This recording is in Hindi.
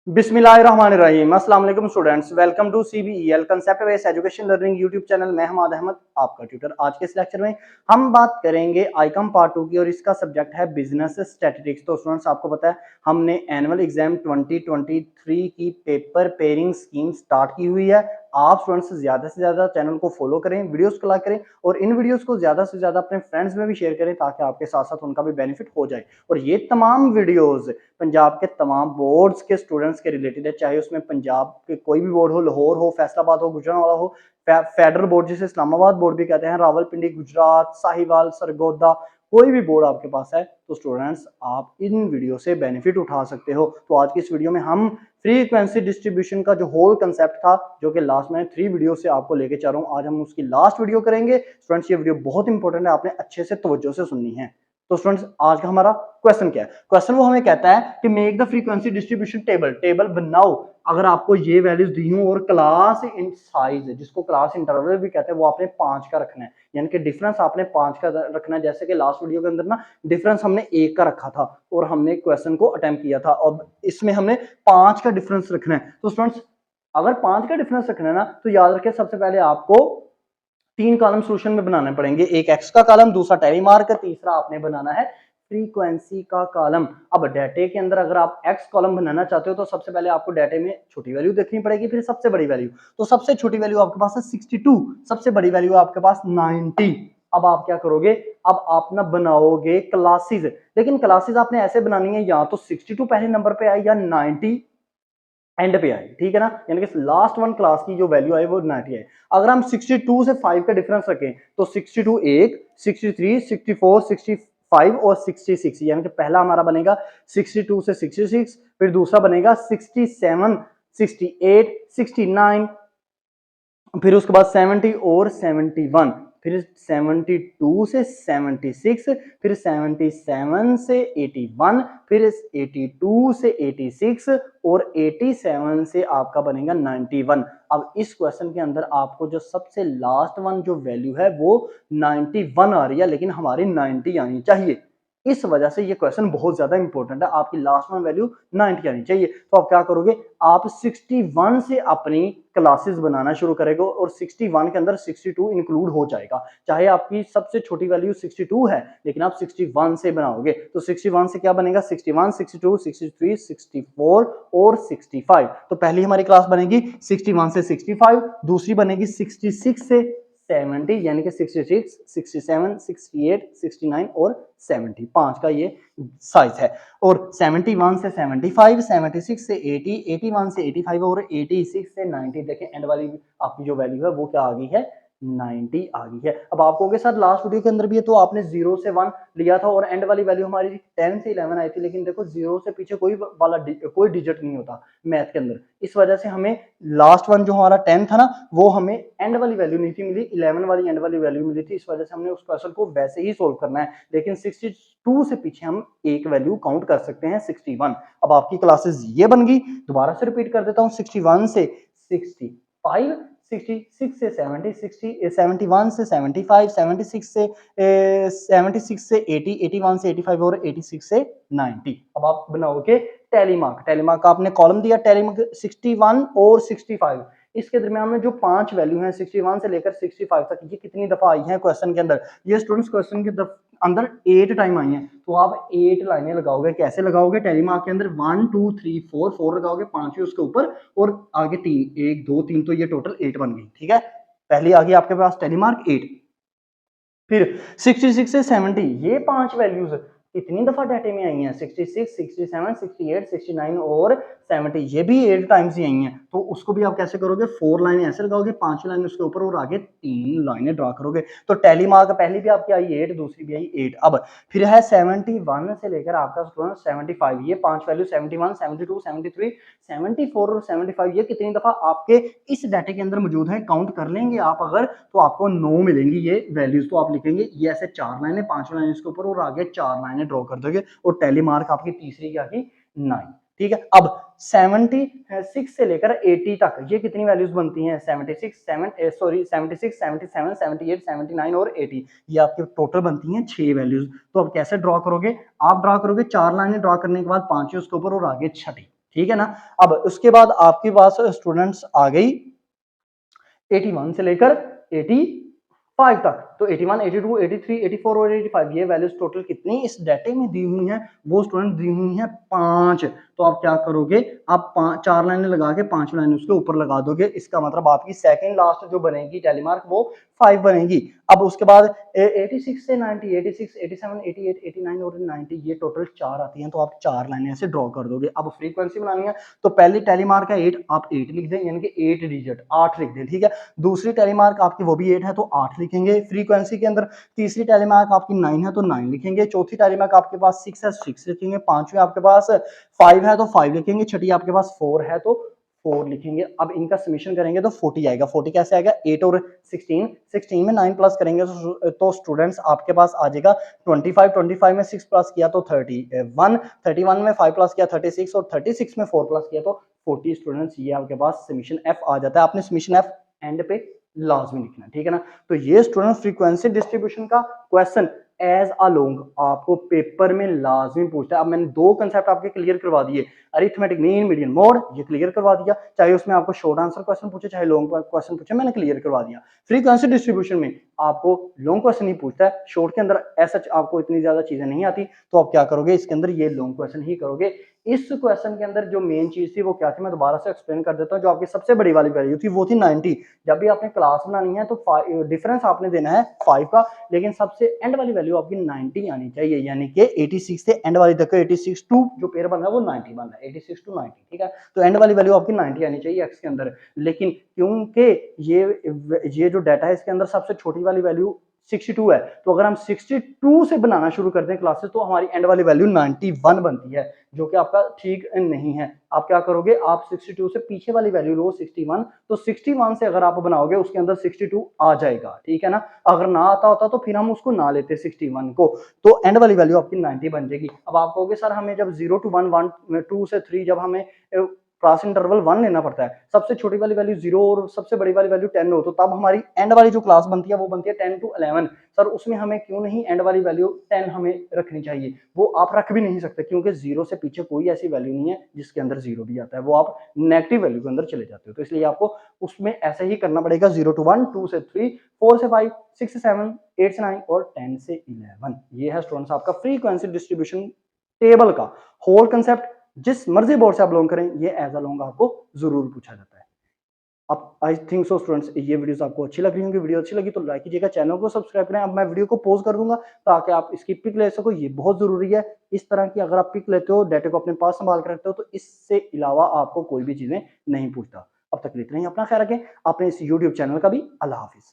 बिस्मिल्लाहिर्रहमानिर्रहीम। अस्सलाम वालेकुम students, welcome to CBEL concept based education learning YouTube channel. मैं हमाद अहमद, आपका ट्यूटर। आज के इस लेक्चर में हम बात करेंगे आईकॉम पार्ट 2 की और इसका सब्जेक्ट है बिजनेस स्टैटिस्टिक्स। तो स्टूडेंट्स, आपको पता है हमने एनुअल एग्जाम 2023 की पेपर पेयरिंग स्कीम स्टार्ट की हुई है। आप स्टूडेंट्स ज़्यादा से ज़्यादा चैनल को फॉलो करें, वीडियोस को लाइक करें और इन वीडियोस को ज़्यादा से ज़्यादा अपने फ्रेंड्स में भी शेयर करें ताकि आपके साथ साथ उनका भी बेनिफिट हो जाए। और ये तमाम वीडियोस पंजाब के तमाम बोर्ड्स के स्टूडेंट्स के रिलेटेड है, चाहे उसमें पंजाब के कोई भी बोर्ड हो, लाहौर हो, फैसलाबाद हो, गुजरांवाला हो, फेडरल बोर्ड जिसे इस्लामाबाद बोर्ड भी कहते हैं, रावलपिंडी गुजरात, साहिवाल, सरगोदा, कोई भी बोर्ड आपके पास है तो स्टूडेंट्स आप इन वीडियो से बेनिफिट उठा सकते हो। तो आज की इस वीडियो में हम फ्रीक्वेंसी डिस्ट्रीब्यूशन का जो होल कंसेप्ट था, जो कि लास्ट में 3 वीडियो से आपको लेके चल रहा हूं, आज हम उसकी लास्ट वीडियो करेंगे। स्टूडेंट्स, ये वीडियो बहुत इंपॉर्टेंट है, आपने अच्छे से तवज्जो से सुननी है। तो स्टूडेंट्स, आज का हमारा क्वेश्चन क्या है? क्वेश्चन वो हमें कहता है कि make the frequency distribution table बनाओ। अगर आपको ये वैल्यूज दी हूं और क्लास इन साइज, जिसको क्लास इंटरवल भी कहते हैं, वो आपने 5 का रखना है, यानी कि डिफरेंस आपने 5 का रखना है। जैसे कि लास्ट वीडियो के अंदर ना डिफरेंस हमने 1 का रखा था और हमने क्वेश्चन को अटेम्प्ट किया था, और इसमें हमने 5 का डिफरेंस रखना है। तो स्टूडेंट्स, अगर 5 का डिफरेंस रखना है ना, तो याद रखें सबसे पहले आपको 3 कॉलम सोल्यूशन में बनाने पड़ेंगे। एक एक्स का कॉलम, दूसरा टेली मार्क, तीसरा आपने बनाना है फ्रीक्वेंसी का कॉलम। अब डाटे के अंदर अगर आप एक्स कॉलम बनाना चाहते हो तो सबसे पहले आपको डाटे में छोटी वैल्यू देखनी पड़ेगी, फिर सबसे बड़ी वैल्यू। तो सबसे छोटी वैल्यू आपके पास है 62, सबसे बड़ी वैल्यू आपके पास 90। अब आप क्या करोगे? अब आप ना बनाओगे क्लासेस, लेकिन क्लासेस आपने ऐसे बनानी है या तो 62 पहले नंबर पे आए या 90 एंड पे आए, ठीक है ना? यानी कि लास्ट वन क्लास की जो वैल्यू आए वो 90 है। अगर हम 62 से 5 का डिफरेंस रखें तो 62 एक, 63, 64, 65 और 66, यानी कि पहला हमारा बनेगा 62 से 66, फिर दूसरा बनेगा 67, 68, 69, फिर उसके बाद 70 और 71, फिर 72 से 76, फिर 77 से 81, फिर 82 से 86 और 87 से आपका बनेगा 91। अब इस क्वेश्चन के अंदर आपको जो सबसे लास्ट वन जो वैल्यू है वो 91 आ रही है, लेकिन हमारी 90 आनी चाहिए। इस वजह से ये क्वेश्चन बहुत ज्यादा इंपॉर्टेंट है। आपकी लास्ट वन वैल्यू 90 आनी चाहिए। तो आप क्या करोगे? आप 61 से अपनी क्लासेस बनाना शुरू करेंगे और 61 के अंदर 62 इंक्लूड हो जाएगा। चाहे आपकी सबसे छोटी वैल्यू 62 है, लेकिन आप 61 से बनाओगे तो 61 से क्या बनेगा? 61, 62, 63, 64 और 65। तो पहली हमारी क्लास बनेगी 61 से 65, दूसरी बनेगी 66 से 70, यानी कि 66, 67, 68, 69 और 70। 5 का ये साइज है। और 71 से 75, 76 से 80, 81 से 85 और 86 से 90। देखें एंड वाली आपकी जो वैल्यू है वो क्या आ गई है? 90 आ गई है। अब आपको के साथ लास्ट वीडियो के अंदर भी है, तो आपने 0 से 1 लिया था और एंड वाली वैल्यू हमारी 10 से 11 आई थी, लेकिन देखो 0 से पीछे कोई डिजिट नहीं होता मैथ के अंदर। इस वजह से हमें लास्ट वन जो हमारा 10 था ना, वो हमें एंड वाली वैल्यू नहीं थी मिली, 11 वाली एंड वाली वैल्यू मिली थी। इस वजह से हमने उस क्वेश्चन को वैसे ही सोल्व करना है, लेकिन 62 से पीछे हम एक वैल्यू काउंट कर सकते हैं, 61। अब आपकी क्लासेस ये बन गई। दोबारा से रिपीट कर देता हूं, 61 से 65, 66 से 70, 60, 71 से 75, 76 से 76 से 80, 81 से 85 और 86 से 90। अब आप बनाओगे टेलीमार्क। टेलीमार्क का आपने कॉलम दिया, टेलीमार्क 61 और 65, इसके दरमियान में जो 5 वैल्यू हैं 61 से लेकर 65 तक, ये कितनी दफा आई हैं क्वेश्चन के अंदर? ये स्टूडेंट्स क्वेश्चन के अंदर 8 टाइम आई हैं। तो आप 8 लाइनें लगाओगे। कैसे लगाओगे? टेलीमार्क के अंदर 1 2 3 4 लगाओगे, 5 उसके ऊपर और आगे 3, 1 2 3, तो ये टोटल 8 बन गई, ठीक है? पहली आ गई आपके पास टेलीमार्क 8। फिर 66 से 70, ये 5 वैल्यूज कितनी दफा डाटे में आई हैं? 66, 67, 68, 69 और 70, ये भी 8 टाइम्स ही आई हैं। तो उसको भी आप कैसे करोगे? 4 लाइनें ऐसे लगाओगे, 5 लाइनें उसके ऊपर और आगे 3 लाइनें ड्रा करोगे। तो टेली मार्क पहली भी आपकी आई 8, दूसरी भी आई 8। अब फिर है 71 से लेकर आपका स्टूडेंट 75, ये 5 वैल्यू 71, 72, 73, 74 और 75, ये कितनी दफा आपके इस डाटे के अंदर मौजूद है? काउंट कर लेंगे आप अगर, तो आपको 9 मिलेंगी ये वैल्यूज। तो आप लिखेंगे ये ऐसे 4 लाइनें, 5 लाइनें इसके ऊपर और आगे 4 लाइनें ड्रॉ कर दोगे और टेली मार्क आपकी तीसरी क्या की? 9, ठीक है? अब 76 से लेकर 80 तक ये कितनी वैल्यूज बनती हैं? 76, 77, 78, 79 और 80, ये आपके टोटल बनती हैं 6 वैल्यूज। तो अब कैसे ड्रॉ करोगे? आप ड्रॉ करोगे 4 लाइनें ड्रॉ करने के बाद 5 उसके ऊपर और आगे 6, ठीक है ना। अब उसके बाद आपके पास स्टूडेंट्स आ गई 81 से लेकर 85 तक। तो 81, 82, 83, 84 और 85 ये वैल्यूज टोटल कितनी इस डाटे में दी हुई हैं, वो स्टूडेंट दी हुई हैं 5। तो आप क्या करोगे, आप 4 लाइनें लगा के 5 लाइनें उसके ऊपर लगा दोगे। इसका मतलब आपकी सेकंड लास्ट जो बनेगी टैली मार्क वो 5 बनेगी। अब उसके बाद 86 से 90, 86, 87, 88, 89 और 90 ये टोटल 4 आती हैं। तो आप 4 लाइनें ऐसे ड्रॉ कर दोगे। अब फ्रीक्वेंसी बनानी है तो पहली टैली मार्क है 8, आप 8 लिख दें, यानी कि 8 डिजिट 8 लिख दें, ठीक है। दूसरी टैली मार्क आपकी वो भी 8 है तो 8 लिखेंगे फ्रीक्वेंसी के अंदर। तीसरी टैली मार्क आपकी 9 है तो 9 लिखेंगे। चौथी टैली मार्क आपके पास 6 है 6 लिखेंगे। पांचवी आपके पास 5 है तो 5 लिखेंगे। छठी आपके पास 4 है तो 4 लिखेंगे। अब इनका समेशन करेंगे तो 40 आएगा। 40 कैसे आएगा, 8 और 16, 16 में 9 प्लस करेंगे तो स्टूडेंट्स आपके पास आ जाएगा 25, 25 में 6 प्लस किया तो 31, 31 में 5 प्लस किया 36 और 36 में 4 प्लस किया तो 40 स्टूडेंट्स। ये आपके पास समेशन एफ आ जाता है। आपने समेशन एफ एंड पे लाजमी लिखना, ठीक है ना। तो ये स्टूडेंट फ्रीक्वेंसी डिस्ट्रीब्यूशन का क्वेश्चन एज अ लॉन्ग आपको पेपर में लाजमी पूछता है। अब मैंने 2 कंसेप्ट आपके क्लियर करवा दिए, अरिथमेटिक मीन मीडियन मोड ये क्लियर करवा दिया। चाहे उसमें आपको शॉर्ट आंसर क्वेश्चन पूछे चाहे लॉन्ग क्वेश्चन पूछे, मैंने क्लियर करवा दिया। फ्रीक्वेंसी डिस्ट्रीब्यूशन में आपको लॉन्ग क्वेश्चन ही पूछता है, शॉर्ट के अंदर ऐसा आपको इतनी ज्यादा चीजें नहीं आती। तो आप क्या करोगे, इसके अंदर ये लॉन्ग क्वेश्चन ही करोगे। इस क्वेश्चन के अंदर जो मेन चीज थी वो क्या थी, मैं दोबारा से एक्सप्लेन कर देता हूँ। जो आपकी सबसे बड़ी वाली वैल्यू थी वो थी 90। जब भी आपने क्लास बनानी है तो डिफरेंस आपने देना है 5 का, लेकिन सबसे एंड वाली वैल्यू आपकी 90 आनी चाहिए। यानी कि 86 से एंड वाली तक 86 टू जो पेयर बन रहा है वो 90 बन रहा है, 86 टू 90, ठीक है। तो एंड वाली वैल्यू आपकी 90 आनी चाहिए एक्स के अंदर। लेकिन क्योंकि ये जो डाटा है इसके अंदर सबसे छोटी वाली वैल्यू 62 है, तो अगर हम 62 से बनाना शुरू करते हैं क्लासेस तो हमारी एंड वाली वैल्यू 91 बनती है, जो कि आपका ठीक नहीं है। आप क्या करोगे, आप 62 से पीछे वाली वैल्यू लो 61, तो 61 से अगर आप बनाओगे उसके अंदर 62 आ जाएगा, ठीक है ना। अगर ना आता होता तो फिर हम उसको ना लेते 61 को, तो एंड वाली वैल्यू आपकी 90 बन जाएगी। अब आप कहोगे सर हमें जब 0 to 1, 1 2 से 3 जब हमें क्लास इंटरवल 1 लेना पड़ता है, सबसे छोटी वाली वैल्यू 0 और सबसे बड़ी वाली वैल्यू 10 हो, तो तब हमारी एंड वाली जो क्लास बनती है वो बनती है 10 to 11। सर उसमें हमें क्यों नहीं एंड वाली वैल्यू 10 हमें रखनी चाहिए, वो आप रख भी नहीं सकते क्योंकि 0 से पीछे कोई ऐसी वैल्यू नहीं है जिसके अंदर 0 भी आता है, वो आप नेगेटिव वैल्यू के अंदर चले जाते हो। तो इसलिए आपको उसमें ऐसे ही करना पड़ेगा, 0 to 1, 2 से 3, 4 से 5, 6 से 7, 8 से 9 और 10 से 11। ये है स्टूडेंट्स आपका फ्रीक्वेंसी डिस्ट्रीब्यूशन टेबल का होल कंसेप्ट। जिस मर्जी बोर्ड से आप बिलोंग करें ये एज अ लॉन्ग आपको जरूर पूछा जाता है। अब आई थिंक सो स्टूडेंट्स ये वीडियोस आपको अच्छी लग रही होंगी। वीडियो अच्छी लगी तो लाइक कीजिएगा, चैनल को सब्सक्राइब करें। अब मैं वीडियो को पॉज कर दूंगा ताकि आप इसकी पिक ले सको, ये बहुत जरूरी है। इस तरह की अगर आप पिक लेते हो, डाटा को अपने पास संभाल कर रखते हो, तो इससे अलावा आपको कोई भी चीजें नहीं पूछता। अब तक इतना ही, अपना ख्याल रखें, अपने इस यूट्यूब चैनल का भी। अल्लाह हाफिज।